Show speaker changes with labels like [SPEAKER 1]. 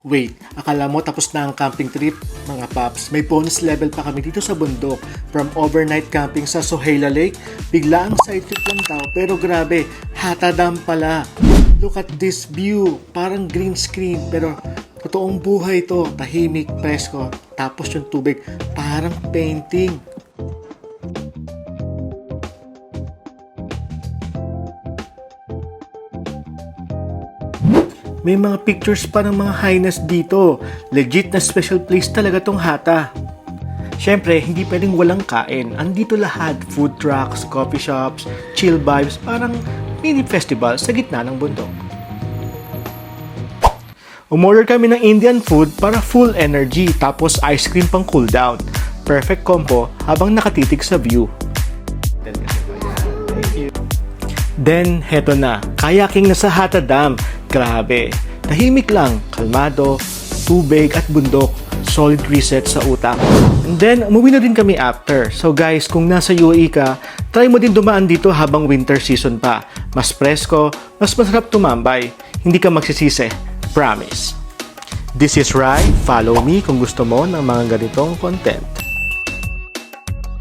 [SPEAKER 1] Wait, akala mo tapos na ang camping trip? Mga paps, may bonus level pa kami dito sa bundok. From overnight camping sa Sohaila Lake, bigla ang side trip lang tao. Pero grabe, Hata Dam pala. Look at this view, parang green screen. Pero totoong buhay to, tahimik, presko. Tapos yung tubig, parang painting. May mga pictures pa ng mga highness dito. Legit na special place talaga tong Hata. Siyempre, hindi pwedeng walang kain. Andito lahat. Food trucks, coffee shops, chill vibes. Parang mini festival sa gitna ng bundok. Umorder kami ng Indian food para full energy. Tapos ice cream pang cool down. Perfect combo habang nakatitig sa view. Then, heto na. Kayaking na sa Hata Dam. Grabe. Tahimik lang, kalmado, tubig at bundok. Solid reset sa utak. And then, umuwi na din kami after. So guys, kung nasa UAE ka, try mo din dumaan dito habang winter season pa. Mas presko, mas masarap tumambay. Hindi ka magsisisi. Promise. This is Rai. Follow me kung gusto mo ng mga ganitong content.